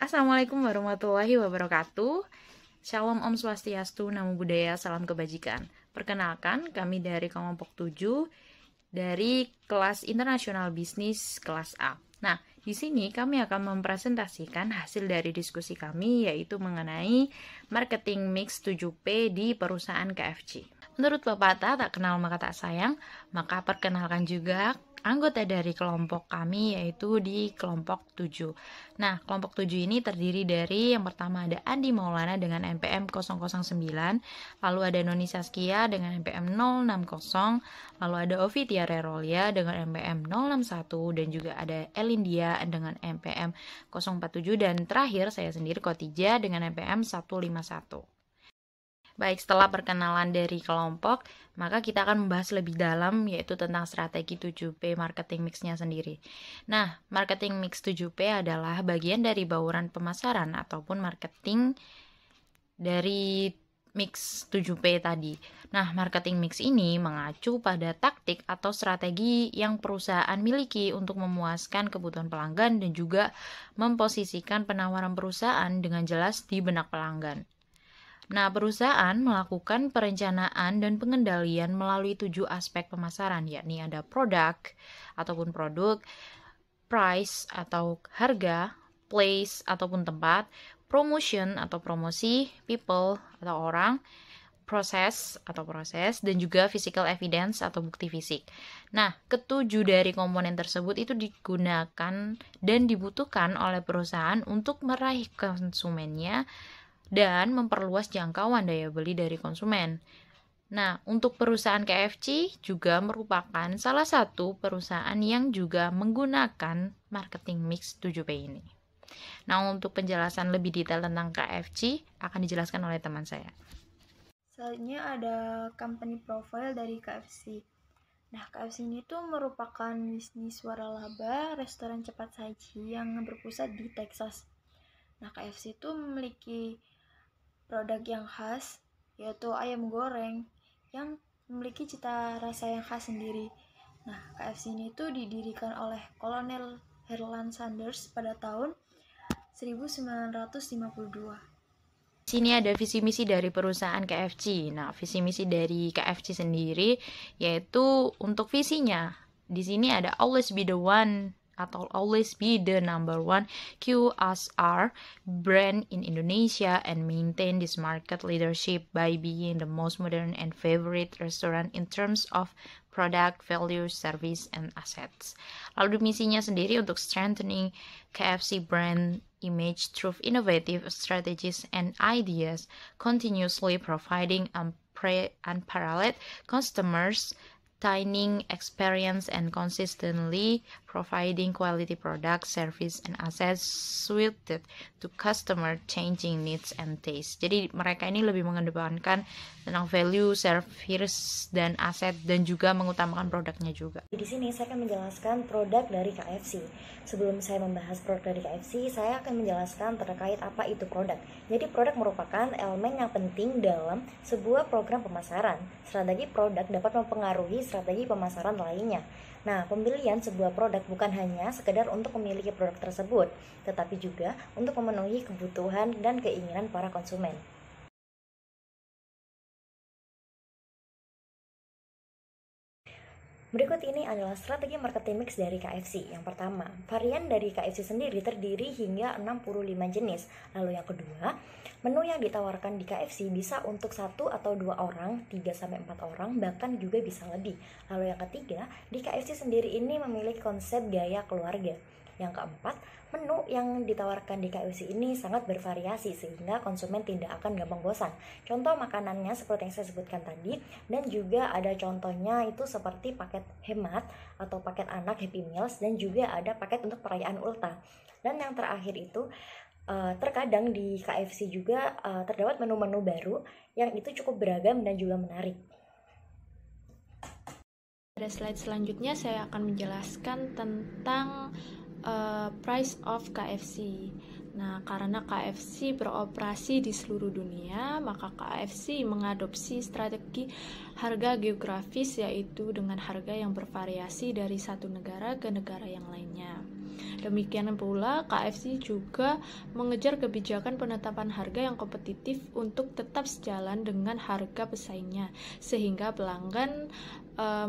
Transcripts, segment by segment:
Assalamualaikum warahmatullahi wabarakatuh. Shalom Om Swastiastu, Namo Buddhaya, Salam Kebajikan. Perkenalkan, kami dari kelompok 7 dari kelas internasional bisnis kelas A. Nah, di sini kami akan mempresentasikan hasil dari diskusi kami, yaitu mengenai marketing mix 7P di perusahaan KFC. Menurut pepatah, tak kenal maka tak sayang, maka perkenalkan juga anggota dari kelompok kami, yaitu di kelompok 7. Nah, kelompok 7 ini terdiri dari yang pertama ada Andi Maulana dengan NPM 009, lalu ada Noni Saskia dengan NPM 060, lalu ada Ovi Tiara Rolia dengan NPM 061, dan juga ada Elindia dengan NPM 047, dan terakhir saya sendiri Kotija dengan NPM 151. Baik, setelah perkenalan dari kelompok, maka kita akan membahas lebih dalam, yaitu tentang strategi 7P marketing mix-nya sendiri. Nah, marketing mix 7P adalah bagian dari bauran pemasaran ataupun marketing dari mix 7P tadi. Nah, marketing mix ini mengacu pada taktik atau strategi yang perusahaan miliki untuk memuaskan kebutuhan pelanggan dan juga memposisikan penawaran perusahaan dengan jelas di benak pelanggan. Nah, perusahaan melakukan perencanaan dan pengendalian melalui 7 aspek pemasaran, yakni ada produk ataupun produk, price atau harga, place ataupun tempat, promotion atau promosi, people atau orang, proses atau proses, dan juga physical evidence atau bukti fisik. Nah, ketujuh dari komponen tersebut itu digunakan dan dibutuhkan oleh perusahaan untuk meraih konsumennya dan memperluas jangkauan daya beli dari konsumen. Nah, untuk perusahaan KFC juga merupakan salah satu perusahaan yang juga menggunakan marketing mix 7P ini. Nah, untuk penjelasan lebih detail tentang KFC akan dijelaskan oleh teman saya. Selanjutnya ada company profile dari KFC. Nah, KFC ini tuh merupakan bisnis waralaba restoran cepat saji yang berpusat di Texas. Nah, KFC itu memiliki produk yang khas, yaitu ayam goreng yang memiliki cita rasa yang khas sendiri. Nah, KFC ini tuh didirikan oleh Kolonel Harlan Sanders pada tahun 1952. Di sini ada visi misi dari perusahaan KFC. Nah, visi misi dari KFC sendiri yaitu untuk visinya. Di sini ada always be the one atau always be the number one QSR brand in Indonesia and maintain this market leadership by being the most modern and favorite restaurant in terms of product, value, service, and assets. Lalu misinya sendiri untuk strengthening KFC brand image through innovative strategies and ideas, continuously providing unparalleled customers dining experience and consistently providing quality products, service, and assets suited to customer changing needs and taste. Jadi mereka ini lebih mengedepankan tentang value, service, dan aset, dan juga mengutamakan produknya juga. Di sini saya akan menjelaskan produk dari KFC. Sebelum saya membahas produk dari KFC, saya akan menjelaskan terkait apa itu produk. Jadi produk merupakan elemen yang penting dalam sebuah program pemasaran. Strategi produk dapat mempengaruhi strategi pemasaran lainnya. Nah, pembelian sebuah produk bukan hanya sekedar untuk memiliki produk tersebut, tetapi juga untuk memenuhi kebutuhan dan keinginan para konsumen. Berikut ini adalah strategi marketing mix dari KFC. Yang pertama, varian dari KFC sendiri terdiri hingga 65 jenis. Lalu yang kedua, menu yang ditawarkan di KFC bisa untuk 1 atau 2 orang, 3-4 orang, bahkan juga bisa lebih. Lalu yang ketiga, di KFC sendiri ini memiliki konsep gaya keluarga. Yang keempat, menu yang ditawarkan di KFC ini sangat bervariasi sehingga konsumen tidak akan gampang bosan. Contoh makanannya seperti yang saya sebutkan tadi, dan juga ada contohnya itu seperti paket hemat atau paket anak Happy Meals, dan juga ada paket untuk perayaan Ulta. Dan yang terakhir itu terkadang di KFC juga terdapat menu-menu baru yang itu cukup beragam dan juga menarik. Pada slide selanjutnya saya akan menjelaskan tentang price of KFC. Nah, karena KFC beroperasi di seluruh dunia, maka KFC mengadopsi strategi harga geografis, yaitu dengan harga yang bervariasi dari satu negara ke negara yang lainnya. Demikian pula, KFC juga mengejar kebijakan penetapan harga yang kompetitif untuk tetap sejalan dengan harga pesaingnya, sehingga pelanggan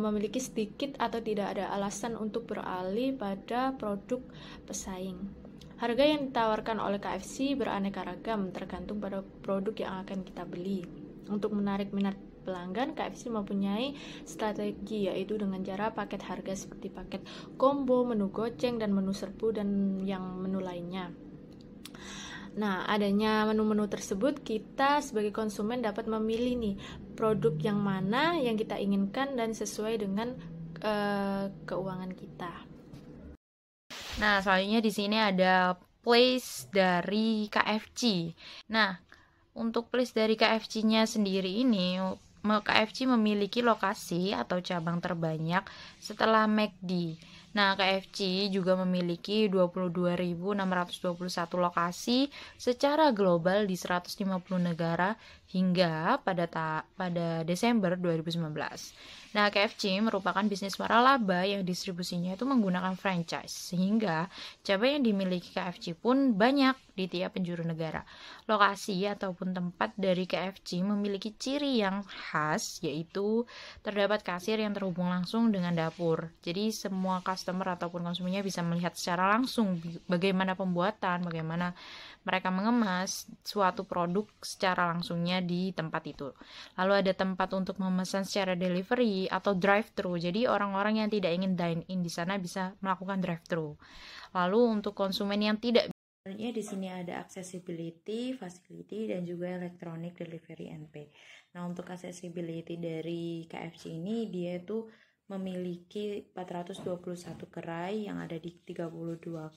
memiliki sedikit atau tidak ada alasan untuk beralih pada produk pesaing. Harga yang ditawarkan oleh KFC beraneka ragam tergantung pada produk yang akan kita beli. Untuk menarik minat pelanggan, KFC mempunyai strategi, yaitu dengan cara paket harga seperti paket combo, menu goceng, dan menu serbu, dan yang menu lainnya. Nah, adanya menu-menu tersebut, kita sebagai konsumen dapat memilih nih produk yang mana yang kita inginkan dan sesuai dengan keuangan kita. Nah, selanjutnya di sini ada place dari KFC. Nah, untuk place dari KFC-nya sendiri ini, KFC memiliki lokasi atau cabang terbanyak setelah McD. Nah, KFC juga memiliki 22.621 lokasi secara global di 150 negara hingga pada Desember 2019. Nah, KFC merupakan bisnis waralaba yang distribusinya itu menggunakan franchise, sehingga cabang yang dimiliki KFC pun banyak di tiap penjuru negara. Lokasi ataupun tempat dari KFC memiliki ciri yang khas, yaitu terdapat kasir yang terhubung langsung dengan dapur. Jadi semua customer ataupun konsumennya bisa melihat secara langsung bagaimana pembuatan, bagaimana mereka mengemas suatu produk secara langsungnya di tempat itu. Lalu ada tempat untuk memesan secara delivery atau drive-thru. Jadi orang-orang yang tidak ingin dine-in di sana bisa melakukan drive-thru. Lalu untuk konsumen yang tidak, sebenarnya di sini ada accessibility, facility, dan juga electronic delivery and pay. Nah, untuk accessibility dari KFC ini, dia itu memiliki 421 gerai yang ada di 32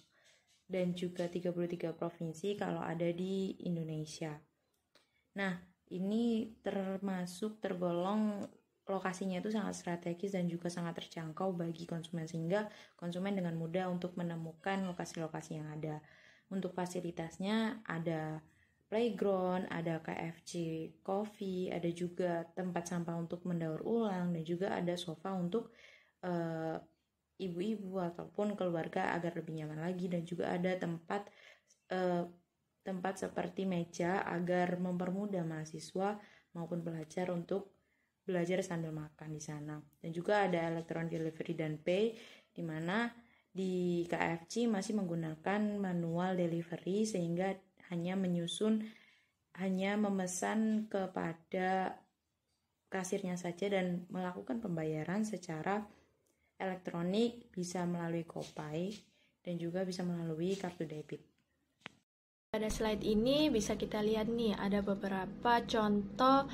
dan juga 33 provinsi kalau ada di Indonesia. Nah, ini tergolong lokasinya itu sangat strategis dan juga sangat terjangkau bagi konsumen, sehingga konsumen dengan mudah untuk menemukan lokasi-lokasi yang ada. Untuk fasilitasnya ada playground, ada KFC coffee, ada juga tempat sampah untuk mendaur ulang, dan juga ada sofa untuk ibu-ibu ataupun keluarga agar lebih nyaman lagi, dan juga ada tempat seperti meja agar mempermudah mahasiswa maupun pelajar untuk belajar sambil makan di sana. Dan juga ada electronic delivery dan pay, di mana di KFC masih menggunakan manual delivery, sehingga hanya memesan kepada kasirnya saja dan melakukan pembayaran secara elektronik, bisa melalui GoPay dan juga bisa melalui kartu debit. Pada slide ini bisa kita lihat nih, ada beberapa contoh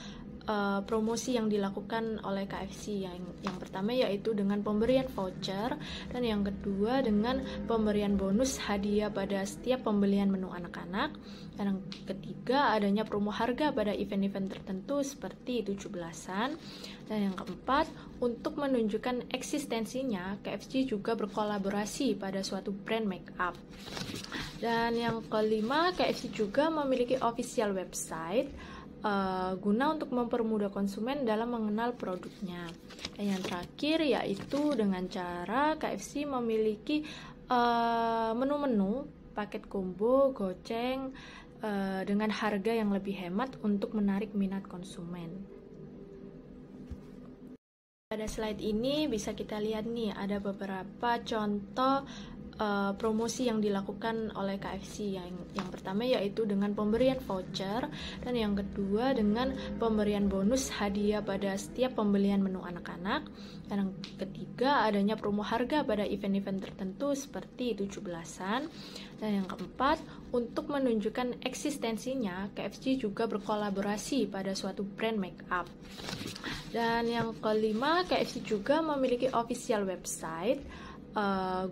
promosi yang dilakukan oleh KFC. Yang pertama yaitu dengan pemberian voucher, dan yang kedua dengan pemberian bonus hadiah pada setiap pembelian menu anak-anak, dan yang ketiga adanya promo harga pada event-event tertentu seperti 17-an, dan yang keempat untuk menunjukkan eksistensinya, KFC juga berkolaborasi pada suatu brand make up. Dan yang kelima, KFC juga memiliki official website guna untuk mempermudah konsumen dalam mengenal produknya. Dan yang terakhir yaitu dengan cara KFC memiliki menu-menu paket combo, goceng dengan harga yang lebih hemat untuk menarik minat konsumen. Pada slide ini bisa kita lihat nih, ada beberapa contoh promosi yang dilakukan oleh KFC. Yang pertama yaitu dengan pemberian voucher, dan yang kedua dengan pemberian bonus hadiah pada setiap pembelian menu anak-anak, dan yang ketiga adanya promo harga pada event-event tertentu seperti 17-an, dan yang keempat untuk menunjukkan eksistensinya, KFC juga berkolaborasi pada suatu brand make up. Dan yang kelima, KFC juga memiliki official website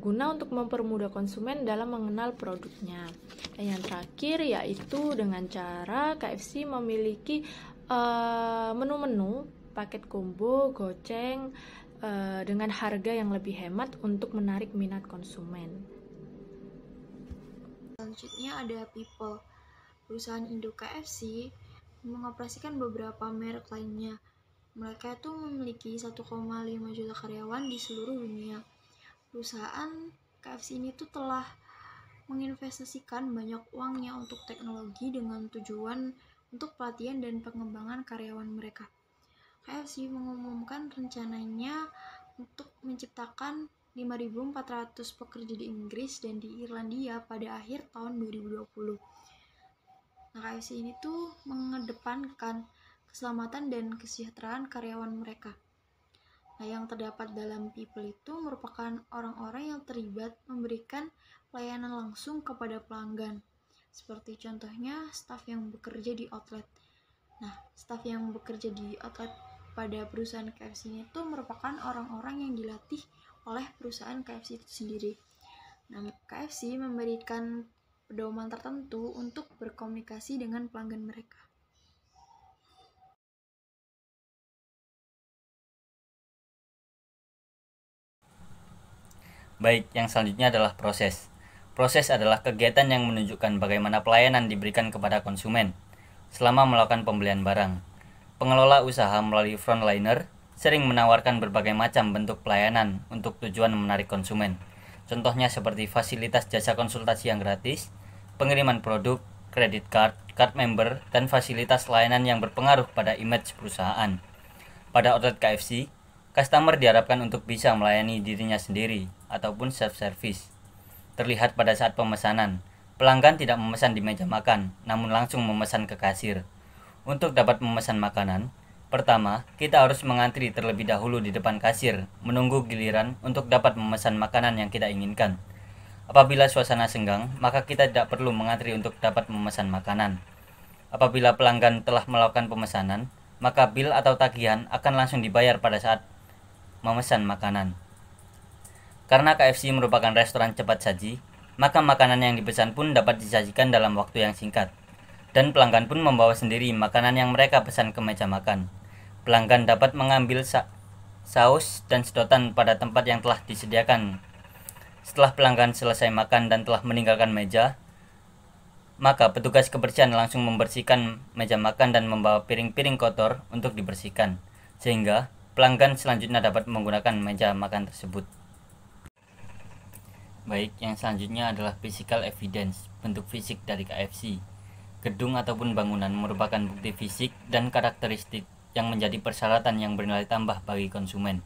guna untuk mempermudah konsumen dalam mengenal produknya. Dan yang terakhir yaitu dengan cara KFC memiliki menu-menu paket combo, goceng dengan harga yang lebih hemat untuk menarik minat konsumen. Selanjutnya ada People. Perusahaan induk KFC mengoperasikan beberapa merek lainnya. Mereka itu memiliki 1,5 juta karyawan di seluruh dunia. Perusahaan KFC ini tuh telah menginvestasikan banyak uangnya untuk teknologi dengan tujuan untuk pelatihan dan pengembangan karyawan mereka. KFC mengumumkan rencananya untuk menciptakan 5.400 pekerja di Inggris dan di Irlandia pada akhir tahun 2020. Nah, KFC ini tuh mengedepankan keselamatan dan kesejahteraan karyawan mereka. Nah, yang terdapat dalam people itu merupakan orang-orang yang terlibat memberikan pelayanan langsung kepada pelanggan. Seperti contohnya staf yang bekerja di outlet. Nah, staf yang bekerja di outlet pada perusahaan KFC ini itu merupakan orang-orang yang dilatih oleh perusahaan KFC itu sendiri. Nah, KFC memberikan pedoman tertentu untuk berkomunikasi dengan pelanggan mereka. Baik, yang selanjutnya adalah proses. Proses adalah kegiatan yang menunjukkan bagaimana pelayanan diberikan kepada konsumen selama melakukan pembelian barang. Pengelola usaha melalui frontliner sering menawarkan berbagai macam bentuk pelayanan untuk tujuan menarik konsumen. Contohnya seperti fasilitas jasa konsultasi yang gratis, pengiriman produk, kredit card, card member, dan fasilitas layanan yang berpengaruh pada image perusahaan. Pada outlet KFC, customer diharapkan untuk bisa melayani dirinya sendiri ataupun self-service. Terlihat pada saat pemesanan, pelanggan tidak memesan di meja makan, namun langsung memesan ke kasir. Untuk dapat memesan makanan, pertama, kita harus mengantri terlebih dahulu di depan kasir, menunggu giliran untuk dapat memesan makanan yang kita inginkan. Apabila suasana senggang, maka kita tidak perlu mengantri untuk dapat memesan makanan. Apabila pelanggan telah melakukan pemesanan, maka bil atau tagihan akan langsung dibayar pada saat memesan makanan. Karena KFC merupakan restoran cepat saji, maka makanan yang dipesan pun dapat disajikan dalam waktu yang singkat. Dan pelanggan pun membawa sendiri makanan yang mereka pesan ke meja makan. Pelanggan dapat mengambil saus dan sedotan pada tempat yang telah disediakan. Setelah pelanggan selesai makan dan telah meninggalkan meja, maka petugas kebersihan langsung membersihkan meja makan dan membawa piring-piring kotor untuk dibersihkan, sehingga pelanggan selanjutnya dapat menggunakan meja makan tersebut. Baik, yang selanjutnya adalah physical evidence, bentuk fisik dari KFC. Gedung ataupun bangunan merupakan bukti fisik dan karakteristik yang menjadi persyaratan yang bernilai tambah bagi konsumen.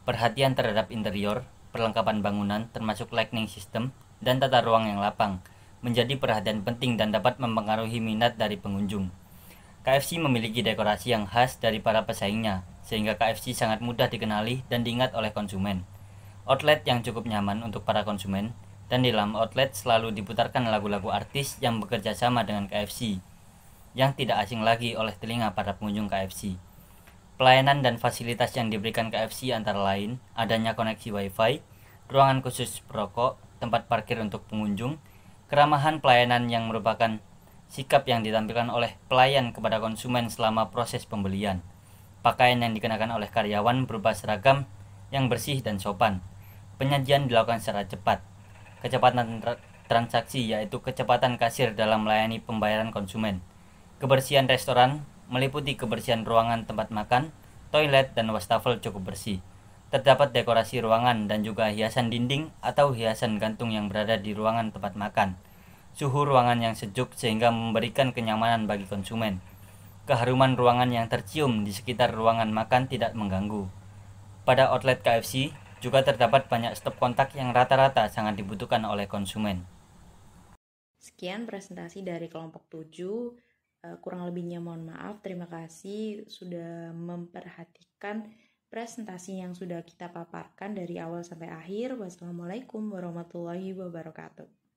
Perhatian terhadap interior, perlengkapan bangunan termasuk lighting system, dan tata ruang yang lapang menjadi perhatian penting dan dapat mempengaruhi minat dari pengunjung. KFC memiliki dekorasi yang khas dari para pesaingnya, sehingga KFC sangat mudah dikenali dan diingat oleh konsumen. Outlet yang cukup nyaman untuk para konsumen, dan di dalam outlet selalu diputarkan lagu-lagu artis yang bekerja sama dengan KFC, yang tidak asing lagi oleh telinga para pengunjung KFC. Pelayanan dan fasilitas yang diberikan KFC antara lain adanya koneksi Wi-Fi, ruangan khusus perokok, tempat parkir untuk pengunjung, keramahan pelayanan yang merupakan sikap yang ditampilkan oleh pelayan kepada konsumen selama proses pembelian, pakaian yang dikenakan oleh karyawan berupa seragam yang bersih dan sopan, penyajian dilakukan secara cepat, kecepatan transaksi yaitu kecepatan kasir dalam melayani pembayaran konsumen, kebersihan restoran meliputi kebersihan ruangan tempat makan, toilet, dan wastafel cukup bersih. Terdapat dekorasi ruangan dan juga hiasan dinding atau hiasan gantung yang berada di ruangan tempat makan. Suhu ruangan yang sejuk sehingga memberikan kenyamanan bagi konsumen. Keharuman ruangan yang tercium di sekitar ruangan makan tidak mengganggu. Pada outlet KFC juga terdapat banyak stop kontak yang rata-rata sangat dibutuhkan oleh konsumen. Sekian presentasi dari kelompok 7. Kurang lebihnya mohon maaf. Terima kasih sudah memperhatikan presentasi yang sudah kita paparkan dari awal sampai akhir. Wassalamualaikum warahmatullahi wabarakatuh.